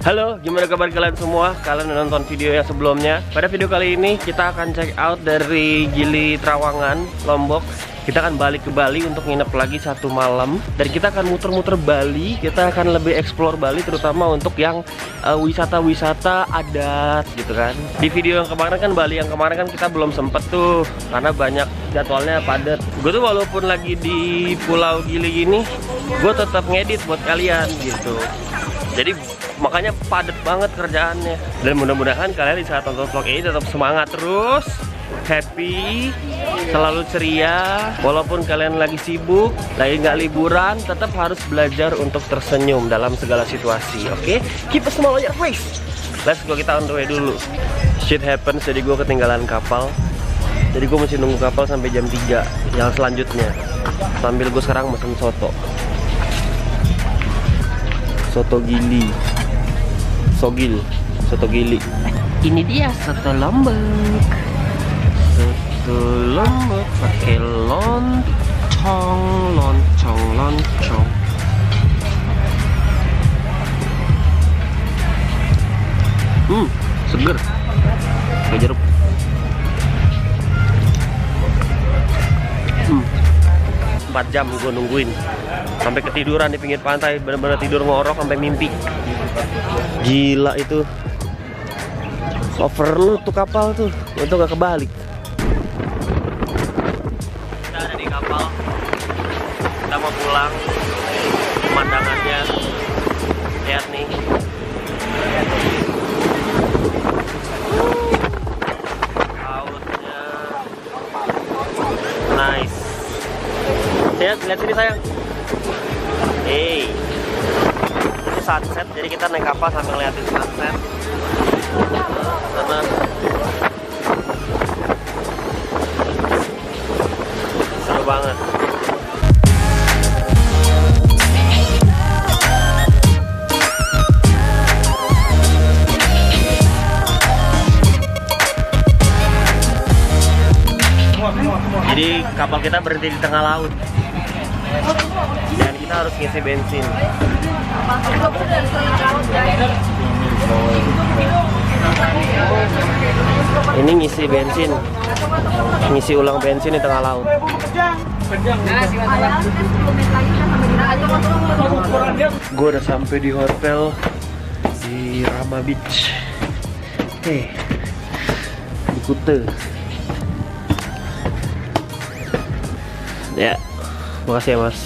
Halo, gimana kabar kalian semua? Kalian udah nonton video yang sebelumnya. Pada video kali ini kita akan check out dari Gili Trawangan, Lombok. Kita akan balik ke Bali untuk nginep lagi 1 malam. Dan kita akan muter-muter Bali. Kita akan lebih explore Bali, terutama untuk yang wisata-wisata adat gitu kan. Di video yang kemarin kan, Bali yang kemarin kan kita belum sempet tuh, karena banyak jadwalnya padat. Gue tuh walaupun lagi di Pulau Gili ini, gue tetap ngedit buat kalian gitu. Jadi makanya padat banget kerjaannya. Dan mudah-mudahan kalian di saat tonton vlog ini tetap semangat terus, happy, selalu ceria. Walaupun kalian lagi sibuk, lagi nggak liburan, tetap harus belajar untuk tersenyum dalam segala situasi. Oke? Keep a smile on your face. Let's go, kita on the way dulu. Shit happens, jadi gue ketinggalan kapal. Jadi gue masih nunggu kapal sampai jam 3 yang selanjutnya. Sambil gue sekarang mesen soto. Soto Gili. Soto Gili. Ini dia soto Lombok. Soto Lombok pakai loncong. Seger. Kayak jeruk. 4 jam gue nungguin sampai ketiduran di pinggir pantai, bener-bener tidur ngorok sampai mimpi. Gila itu, overload tuh kapal tuh, itu gak kebalik. Kita ada di kapal, kita mau pulang. Pemandangannya, lihat nih. Lautnya nice. Lihat sini sayang. Hey, ini sunset, jadi kita naik kapal sambil ngeliatin sunset. Seru banget. Jadi kapal kita berhenti di tengah laut. Dan kita harus ngisi bensin. Ini ngisi bensin, ngisi ulang bensin di tengah laut. Gue udah sampai di hotel di Rama Beach. Di Kuta. Ya, makasih ya mas.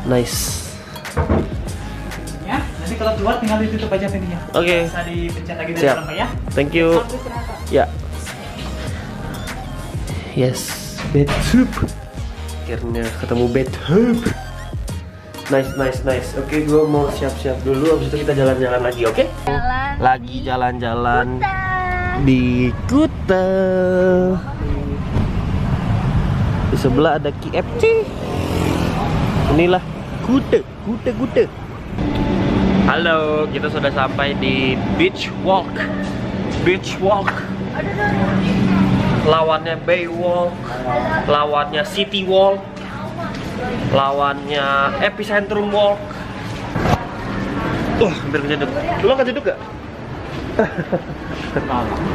Nice. Ya, nanti kalau keluar tinggal ditutup aja pintunya. Oke. Bisa dipencet lagi dari Siap. dalam ya. Thank you. Ya. Yes, bathtub. Akhirnya ketemu bathtub. Nice. Oke, gue mau siap-siap dulu. Abis itu kita jalan-jalan lagi, oke? Lagi jalan-jalan di Kuta. Di sebelah ada KFC. Inilah Kuta. Halo, kita sudah sampai di Beach Walk. Lawannya Bay Walk, lawannya City Walk, lawannya Epicentrum Walk. Hampir kejeduk. Lu nggak kejeduk gak?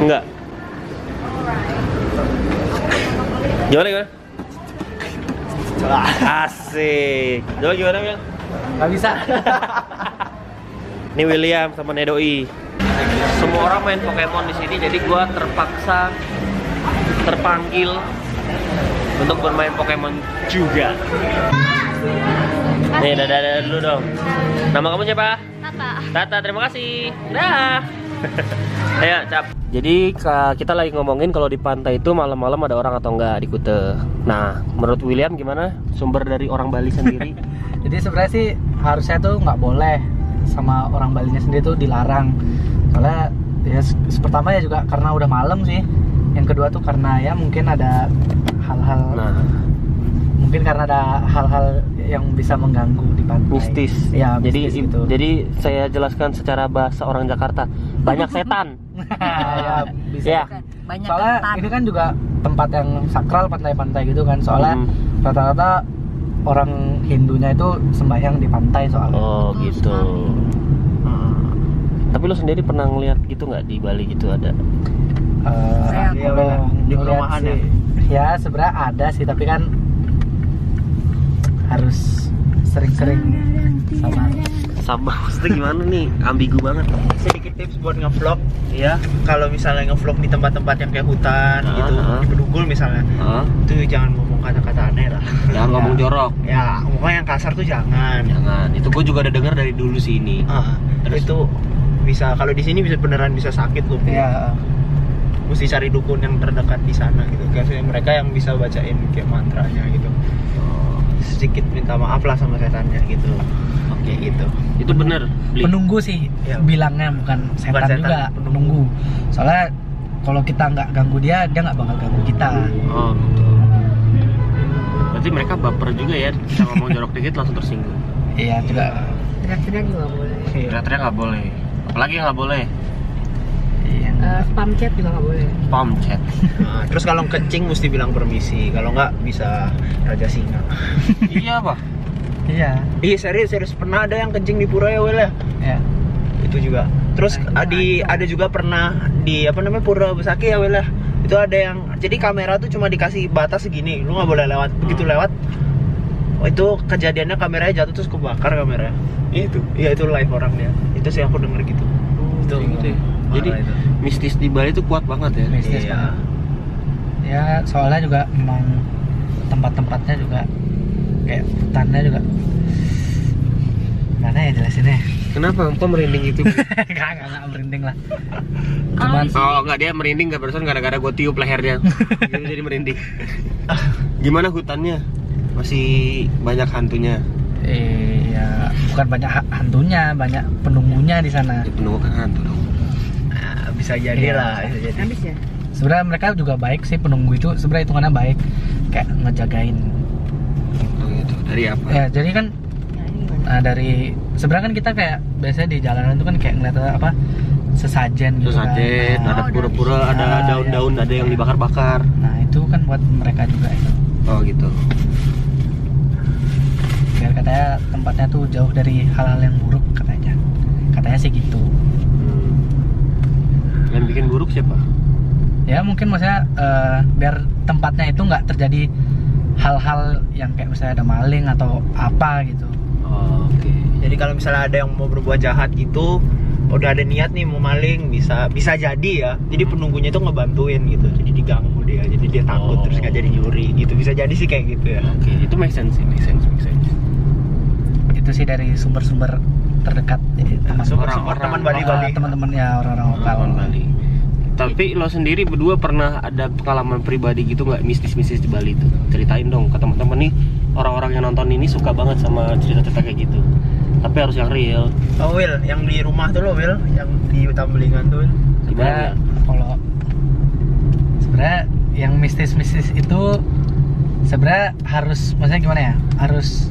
Enggak. Gimana? Asik. Coba gimana, Bang? Gak bisa. Ini William sama Nedoi. Semua orang main Pokemon di sini, jadi gua terpanggil untuk bermain Pokemon juga. Nih, dadah dulu dong. Nama kamu siapa? Tata, terima kasih. Dah. Ayo, cap. Jadi kita lagi ngomongin kalau di pantai itu malam-malam ada orang atau enggak di Kuta. Nah, menurut William gimana? Sumber dari orang Bali sendiri. Jadi sebenarnya sih harusnya tuh nggak boleh, sama orang Balinya sendiri tuh dilarang. Soalnya ya pertama ya juga karena udah malam sih. Yang kedua tuh karena ya mungkin ada hal-hal. Mungkin karena ada hal-hal yang bisa mengganggu di pantai. Mistis. Ya, mistis gitu. Jadi saya jelaskan secara bahasa orang Jakarta. Banyak setan. Ya, bisa. Ya. Banyak Soalnya ketan. ini kan juga tempat yang sakral, pantai-pantai gitu kan. Soalnya rata-rata orang Hindunya itu sembahyang di pantai soalnya. Oh gitu. Tapi lo sendiri pernah ngeliat gitu nggak di Bali gitu ada? Kalau di ngeliat perumahan sih, ya sebenarnya ada sih, tapi kan harus sering-sering Sama maksudnya gimana nih? Ambigu banget. Sedikit tips buat ngevlog. Iya. Kalau misalnya ngevlog di tempat-tempat yang kayak hutan gitu, di Bedugul misalnya, itu jangan ngomong kata-kata aneh lah. Jangan ngomong jorok. Ya, pokoknya yang kasar tuh jangan. Jangan. Itu gue juga udah dengar dari dulu sih ini. Terus itu bisa, kalau di sini bisa beneran bisa sakit loh. ya. Mesti cari dukun yang terdekat di sana gitu. Kayak mereka yang bisa bacain kayak mantranya gitu. Sedikit minta maaf lah sama setannya gitu. Oke gitu. Itu bener. Bli. Penunggu sih Ya. bilangnya, bukan setan, setan, juga, penunggu. Soalnya kalau kita nggak ganggu dia nggak bakal ganggu kita. Oh gitu. Berarti mereka baper juga ya, kita ngomong jorok dikit langsung tersinggung. Iya juga. Teriak-teriak juga nggak boleh. Teriak-teriak nggak boleh. Apalagi nggak boleh. Iya. Spam chat juga nggak boleh. Spam chat. Nah, terus kalau kencing mesti bilang permisi. Kalau nggak bisa raja singa. Iya apa? Iya. Iya serius pernah ada yang kencing di pura ya Wel ya. Ya. Itu juga. Terus ada juga pernah di apa namanya Pura Besaki ya Wel ya. Itu ada yang jadi kamera tuh cuma dikasih batas segini, lu nggak boleh lewat. Begitu lewat, itu kejadiannya kameranya jatuh terus kebakar kameranya. Iya itu live orang dia. Itu sih aku denger gitu. Itu gitu ya. Jadi itu. mistis di Bali itu kuat banget ya. Mistis Iya. banget. Ya soalnya juga memang tempat-tempatnya juga kayak hutannya juga. Mana ya jelasinnya? Kenapa? Kok merinding itu? Nggak merinding lah. Cuman Oh enggak, dia merinding nggak barusan gara-gara gue tiup lehernya. Jadi merinding. Gimana hutannya? Masih banyak hantunya? ya bukan banyak hantunya, banyak penunggunya di sana. Ya penunggu kan hantu dong. Nah, bisa jadi Iya. lah, bisa jadi. Habis ya? Sebenarnya mereka juga baik sih, penunggu itu sebenarnya hitungannya baik, kayak ngejagain. Oh gitu. Dari apa? Ya jadi kan Ya, ini gimana? dari sebenarnya kan kita kayak biasanya di jalanan itu kan kayak ngeliat apa sesajen gitu Terus aja kan. ada Oh, pura-pura, dari- ada Ah, daun-daun, iya. ada yang dibakar-bakar. Nah itu kan buat mereka juga itu. Oh gitu. Biar katanya tempatnya tuh jauh dari hal-hal yang buruk katanya. Katanya sih gitu. Yang bikin buruk siapa? Ya mungkin maksudnya biar tempatnya itu nggak terjadi hal-hal yang kayak misalnya ada maling atau apa gitu. Oh, oke. Jadi kalau misalnya ada yang mau berbuat jahat gitu, udah ada niat nih mau maling, bisa jadi ya. Jadi penunggunya itu ngebantuin gitu. Jadi diganggu dia, jadi dia takut terus nggak jadi nyuri gitu. Bisa jadi sih kayak gitu ya. Oke, itu make sense sih, make sense. Itu sih dari sumber-sumber terdekat jadi Sumber Orang-orang teman Bali lokal. Bali. teman-teman ya orang-orang lokal. Orang Bali. Tapi lo sendiri berdua pernah ada pengalaman pribadi gitu nggak mistis-mistis di Bali itu? Ceritain dong ke teman-teman nih, orang-orang yang nonton ini suka banget sama cerita-cerita kayak gitu. Tapi harus yang real. Oh Will, yang di rumah tuh lo Will, yang di Tambelingan tuh Will. Sebenarnya kalau sebenarnya yang mistis-mistis itu sebenarnya harus, maksudnya gimana ya, harus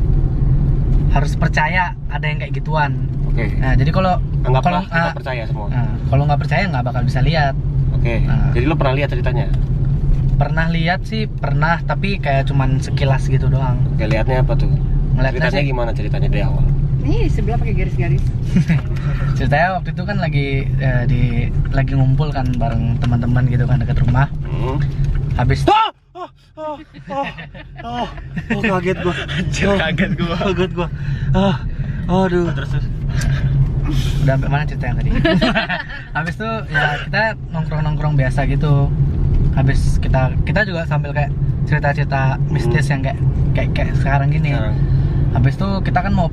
percaya ada yang kayak gituan. Oke. Nah jadi kalau Anggaplah kita percaya semua. kalau nggak percaya nggak bakal bisa lihat. Oke. Nah. Jadi lo pernah lihat ceritanya? Pernah lihat sih, pernah, tapi kayak cuman sekilas gitu doang. Oke, lihatnya apa tuh? Ngeliatnya Ceritanya sih, gimana ceritanya dari awal? Ini di sebelah pakai garis-garis. ceritanya waktu itu kan lagi ngumpul kan bareng teman-teman gitu kan dekat rumah. Habis Kaget gua. Kaget gua. Kaget gua. Aduh. Terus. udah sampai mana cerita yang tadi? Habis itu ya kita nongkrong biasa gitu. Habis kita juga sambil kayak cerita-cerita mistis yang kayak sekarang gini. Habis itu kita kan mau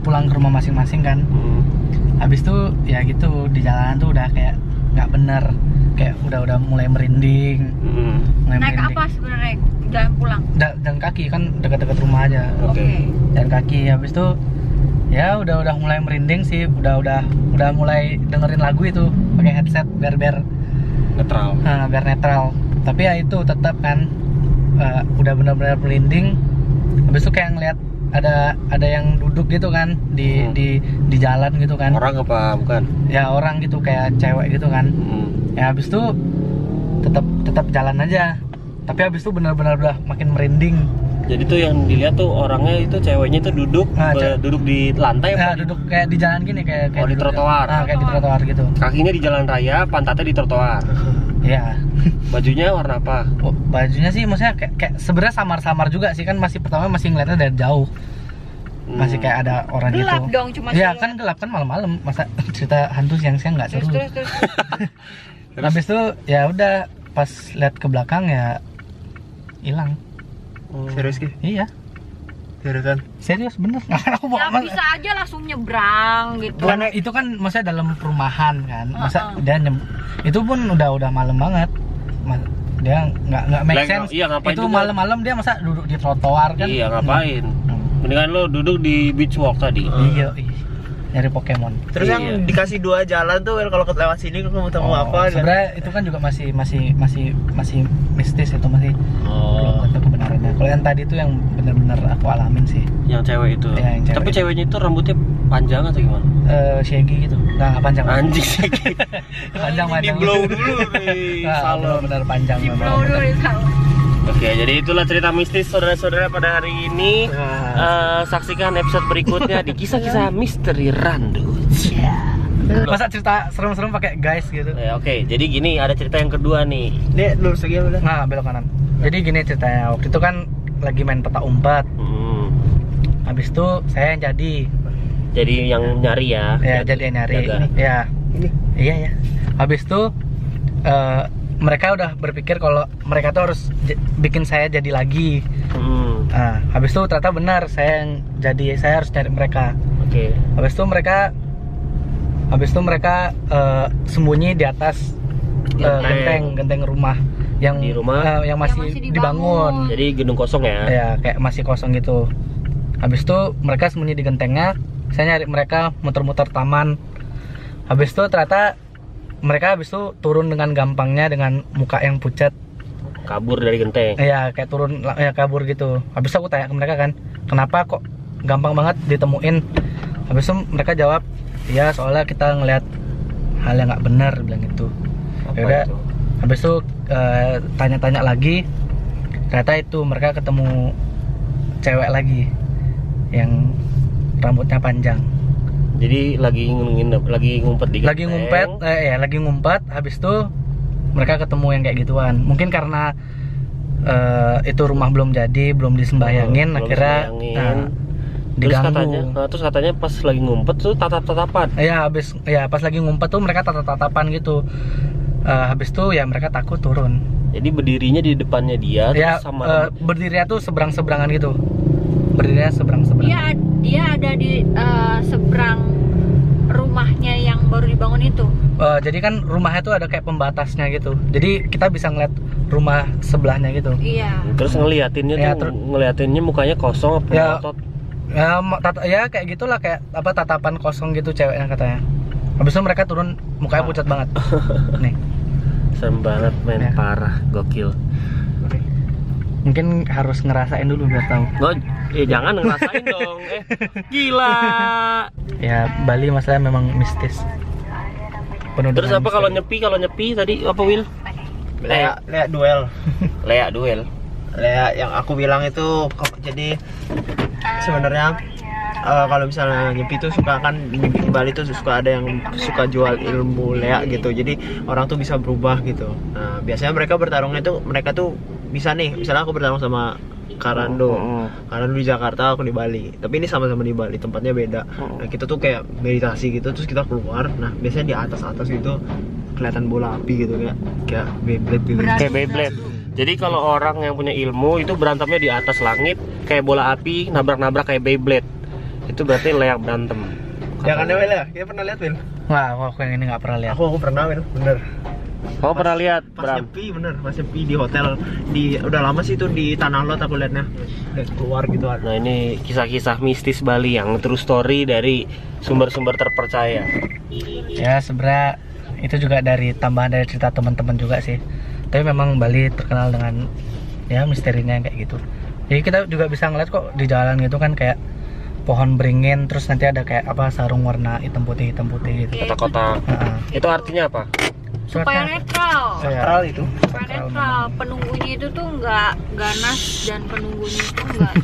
pulang ke rumah masing-masing kan. Habis itu ya gitu di jalanan tuh udah kayak nggak bener, kayak udah mulai merinding. Naik ke apa sebenarnya? Jalan pulang. Jalan kaki kan dekat-dekat rumah aja. Oke. Jalan kaki. Habis itu ya udah mulai merinding sih, udah mulai dengerin lagu itu pakai headset biar Netral. biar netral. Tapi ya itu tetap kan udah benar-benar merinding. Habis itu kayak ngeliat ada yang duduk gitu kan di jalan gitu kan. Orang apa bukan? Ya orang gitu kayak cewek gitu kan. Ya habis itu tetap tetap jalan aja. Tapi habis itu benar-benar udah makin merinding. Jadi tuh yang dilihat tuh orangnya itu ceweknya itu duduk duduk di lantai Nah, apa? duduk kayak di jalan gini kayak di trotoar. Nah, kayak di trotoar gitu. Kakinya di jalan raya, pantatnya di trotoar. Iya. Bajunya warna apa? Oh, bajunya sih maksudnya kayak sebenarnya samar-samar juga sih, kan masih pertama masih ngeliatnya dari jauh. Masih kayak ada orang gitu. Gelap dong, cuma Iya siluet. kan gelap kan malam-malam. Masa cerita hantu siang-siang nggak seru. Terus. Habis itu ya udah pas lihat ke belakang ya hilang. Serius Ki? Iya. Seriusan? Serius bener. Aku Ya mau bisa aja langsung nyebrang gitu. Bukan, itu kan maksudnya dalam perumahan kan. Masa dia itu pun udah malam banget. Dia nggak make sense. Iya, ngapain itu juga? malam-malam dia masa duduk di trotoar kan? Iya, ngapain? Mendingan lo duduk di beach walk tadi. Iya, nyari Pokemon. Terus Iya. yang dikasih 2 jalan tuh Will, kalau lewat sini kamu ketemu apa? Sebenarnya itu kan juga masih mistis, itu masih belum Oh, tentu kebenarannya. Kalau yang tadi itu yang benar-benar aku alamin sih. yang cewek itu. Iya, yang cewek. Tapi ceweknya itu rambutnya panjang atau gimana? Shaggy gitu. Nggak panjang. Anjing sih. Panjang. Di blow dulu nih. Salah. Benar panjang. Di memang. blow dulu di salah. Oke, jadi itulah cerita mistis saudara-saudara pada hari ini. Saksikan episode berikutnya di kisah-kisah misteri Randu. Masa cerita serem-serem pakai guys gitu. Oke, jadi gini, ada cerita yang kedua nih. Nih lurus lagi ya udah. Nah, belok kanan. Jadi gini ceritanya. Waktu itu kan lagi main peta umpet. Habis itu saya yang Jadi yang nyari ya. ya jadi yang nyari. Jaga. Ya. Ini. Iya ya. Habis itu mereka udah berpikir kalau mereka tuh harus bikin saya jadi lagi. Nah, habis itu ternyata benar saya yang jadi, saya harus cari mereka. Oke. Habis itu mereka sembunyi di atas genteng rumah yang Di rumah? yang masih Yang masih dibangun. Jadi gedung kosong ya. Ya kayak masih kosong gitu. Habis itu mereka sembunyi di gentengnya, saya nyari mereka muter-muter taman. Habis itu ternyata mereka habis itu turun dengan gampangnya dengan muka yang pucat. Kabur dari genteng. Ya kayak turun ya kabur gitu. Habis itu aku tanya ke mereka kan, kenapa kok gampang banget ditemuin? Habis itu mereka jawab, ya soalnya kita ngeliat hal yang nggak benar, bilang gitu. Apa Yaudah, itu? habis itu tanya-tanya lagi, ternyata itu mereka ketemu cewek lagi yang rambutnya panjang. Jadi lagi ngumpet di Lagi genteng. lagi ngumpet. Habis itu mereka ketemu yang kayak gituan. Mungkin karena itu rumah belum jadi, belum disembahyanin, Belum akhirnya disembahyanin. diganggu. Terus katanya pas lagi ngumpet tuh tatap-tatapan. Pas lagi ngumpet tuh mereka tatap-tatapan gitu. Habis itu ya mereka takut turun. Jadi berdirinya di depannya dia Ya terus sama berdirinya tuh seberang-seberangan gitu. Berdirinya seberang-seberangan. Dia ada di seberang rumahnya yang baru dibangun itu. Jadi kan rumahnya tuh ada kayak pembatasnya gitu. Jadi kita bisa ngeliat rumah sebelahnya gitu. Iya. terus ngeliatinnya Ya, tuh ngeliatinnya mukanya kosong apa Ya. ngotot. Ya kayak gitulah, kayak apa, tatapan kosong gitu ceweknya katanya. Habis itu mereka turun mukanya pucat banget. Nih. Serem banget men, Ya. parah, gokil. Mungkin harus ngerasain dulu biar tahu. Jangan ngerasain dong. Gila. Ya Bali masalahnya memang mistis. Penuh Terus dengan apa kalau misteri. nyepi tadi apa Will? Lea duel. Lea duel. Lea yang aku bilang itu jadi sebenarnya kalau misalnya nyepi tuh suka kan di Bali tuh suka ada yang suka jual ilmu Lea gitu. Jadi orang tuh bisa berubah gitu. Nah, biasanya mereka bertarungnya tuh mereka tuh bisa nih, misalnya aku bertarung sama Karando. Karando di Jakarta, aku di Bali. Tapi ini sama-sama di Bali, tempatnya beda. Nah, kita tuh kayak meditasi gitu, terus kita keluar. Nah, biasanya di atas-atas gitu kelihatan bola api gitu kayak Beyblade gitu. Kayak Beyblade. Jadi kalau orang yang punya ilmu itu berantemnya di atas langit kayak bola api, nabrak-nabrak kayak Beyblade. Itu berarti Lea berantem. Ya kan Will ya? Kita pernah lihat Will? Wah, aku yang ini nggak pernah lihat. Aku pernah Will, bener. Kamu pernah lihat Pas Bram? nyepi bener, pas nyepi di hotel udah lama sih itu di Tanah Lot aku liatnya. Udah keluar gitu ada. Nah ini kisah-kisah mistis Bali yang true story dari sumber-sumber terpercaya. Ya sebenarnya itu juga dari tambahan dari cerita teman-teman juga sih. Tapi memang Bali terkenal dengan ya misterinya kayak gitu. Jadi kita juga bisa ngeliat kok di jalan gitu kan kayak pohon beringin, terus nanti ada kayak apa sarung warna hitam putih gitu. Kotak-kotak. Heeh. Itu artinya apa? supaya netral. Netral itu. Supaya netral. Penunggunya itu tuh nggak ganas dan penunggunya itu nggak.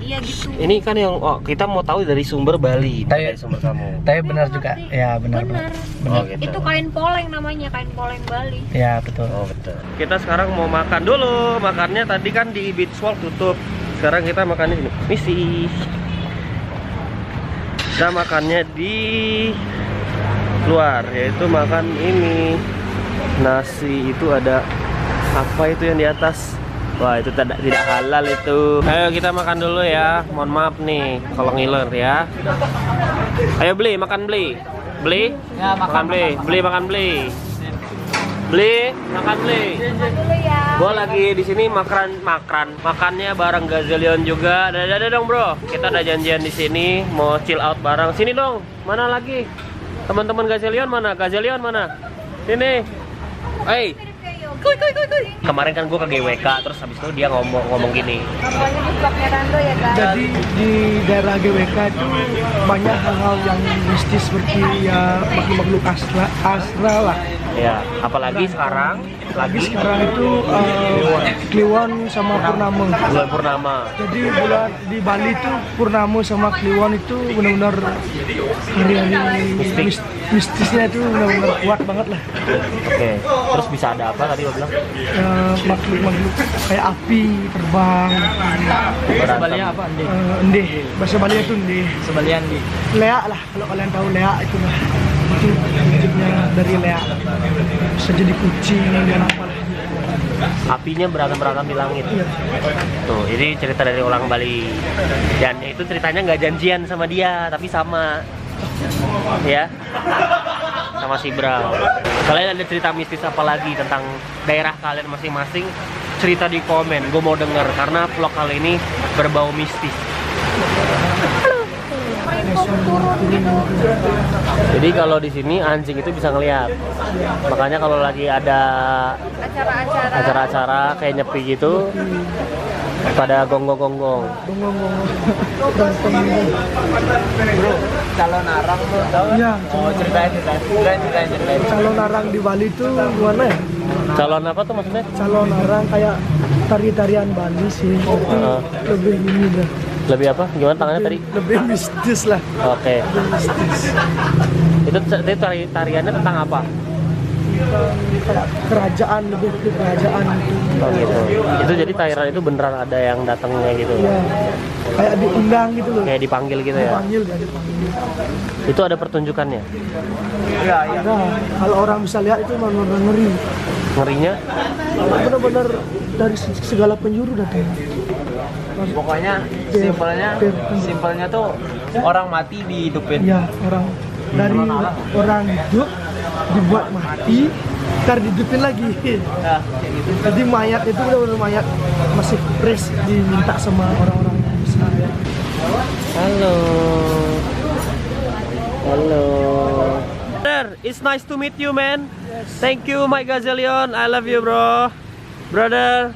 Iya gitu. Ini kan yang kita mau tahu dari sumber Bali, dari sumber kamu. Tapi benar juga. Ya benar. Bener. Oh, gitu. Itu kain poleng namanya, kain poleng Bali. Ya betul. Oh betul. Kita sekarang mau makan dulu. Makannya tadi kan di Beach Walk tutup. Sekarang kita makan di sini. Misi. Kita makannya di luar, yaitu makan ini nasi. Itu ada apa itu yang di atas? Wah, itu tidak halal itu. Ayo kita makan dulu ya. Mohon maaf nih kalau ngiler ya. Ayo beli, makan beli. Beli? Ya, makan beli. Beli makan beli. Beli, makan beli. Makan dulu ya. Gua lagi di sini makannya bareng Gazelion juga. Dadah dong, Bro. Kita ada janjian di sini mau chill out bareng. Sini dong. Mana lagi? Teman-teman Gazelion mana? Gazelion mana? Sini. Hey. Kemarin kan gue ke GWK, terus habis itu dia ngomong gini. Namanya di vlognya Rando ya guys. Jadi di daerah GWK itu banyak hal-hal yang mistis seperti ya makhluk-makhluk astral lah. Ya, apalagi sekarang Lagi sekarang itu Kliwon sama Purnama. bulan purnama. Jadi bulan di Bali itu Purnama sama Kliwon itu benar-benar hari-hari mistisnya itu benar-benar kuat banget lah. Oke. Terus bisa ada apa tadi lo bilang? Makhluk-makhluk kayak api terbang. Sebaliknya apa Andi? Endeh, bahasa Bali itu endeh. Sebaliknya Andi. Lea lah, kalau kalian tahu Lea itu lah. Itu wujudnya dari Lea. Bisa jadi kucing dan apalah. Apinya berantem-berantem di langit. Tuh, ini cerita dari orang Bali. Dan itu ceritanya nggak janjian sama dia, tapi sama ya, sama si Bra. Kalian ada cerita mistis apa lagi tentang daerah kalian masing-masing? Cerita di komen, gue mau denger karena vlog kali ini berbau mistis. Jadi kalau di sini anjing itu bisa ngeliat. Makanya kalau lagi ada acara-acara kayak nyepi gitu, pada gonggong-gonggong. Bro, calon arang bro, tahu? Iya. Oh, ceritain. Calon arang di Bali itu gimana ya? Calon apa tuh maksudnya? Calon arang kayak tari-tarian Bali sih, tapi lebih ini dah. Lebih apa? Gimana tangannya tadi? Lebih mistis lah. Oke. Itu tariannya tentang apa? Kayak kerajaan, lebih ke kerajaan gitu. Oh gitu. Itu jadi tarian itu beneran ada yang datangnya gitu. Iya. Kayak diundang gitu loh. Kayak dipanggil gitu ya. Dipanggil kan, dipanggil. Itu ada pertunjukannya. Iya. Nah, kalau orang bisa lihat itu benar-benar ngeri. Ngerinya? Benar-benar dari segala penjuru datang. Pokoknya simpelnya tuh orang mati dihidupin. Iya, orang dari orang hidup dibuat mati, ntar dihidupin lagi. Nah, kayak gitu. Jadi mayat itu benar-benar mayat masih fresh diminta sama orang-orang yang besar. Halo. Brother, it's nice to meet you, man. Thank you, my Gazelion. I love you, bro. Brother.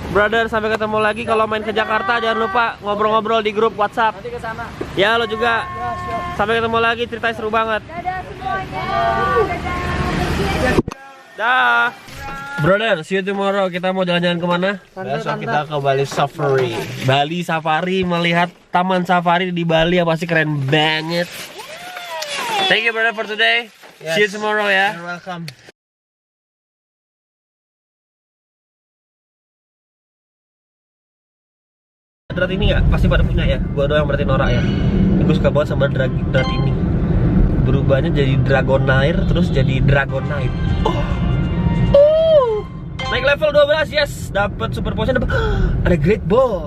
Brother, sampai ketemu lagi. Kalau main ke Jakarta jangan lupa ngobrol-ngobrol di grup WhatsApp. Nanti ke sana. Ya, lo juga. Sampai ketemu lagi, ceritanya seru banget. Dadah semuanya. Dah. Brother, see you tomorrow. Kita mau jalan-jalan kemana? Besok kita ke Bali Safari. Bali Safari, melihat taman safari di Bali yang pasti keren banget. Thank you, brother, for today. Yes. See you tomorrow ya. You're welcome. Drat ini nggak? Pasti pada punya ya. Gua doang berarti norak ya. Gue suka banget sama drat ini. Berubahnya jadi Dragonair terus jadi Dragonite. Naik level 12, yes. Dapat super potion, dapat ada Great Ball.